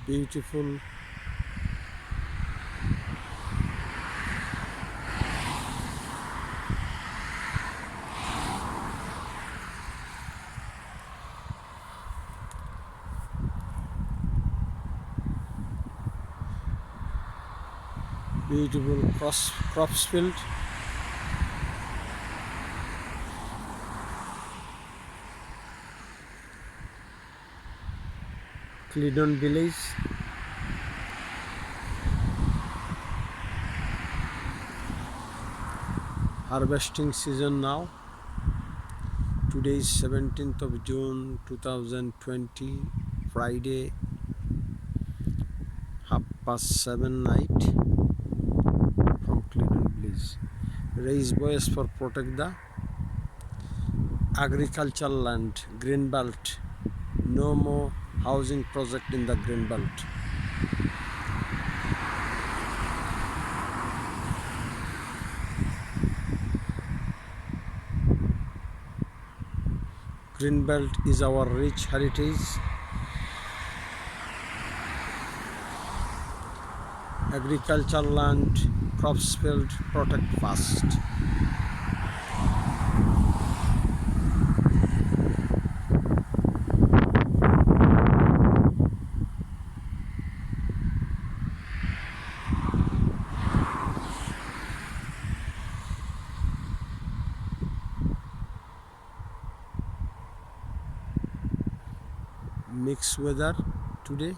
beautiful crops field. Cleadon village. Harvesting season now. Today is 17th of June 2020, Friday, 7:30 night from Cleadon village. Raise voice for protect the agricultural land, green belt. No more housing project in the green belt. Green belt is our rich heritage. Agricultural land, crops field, protect fast. Mixed weather today.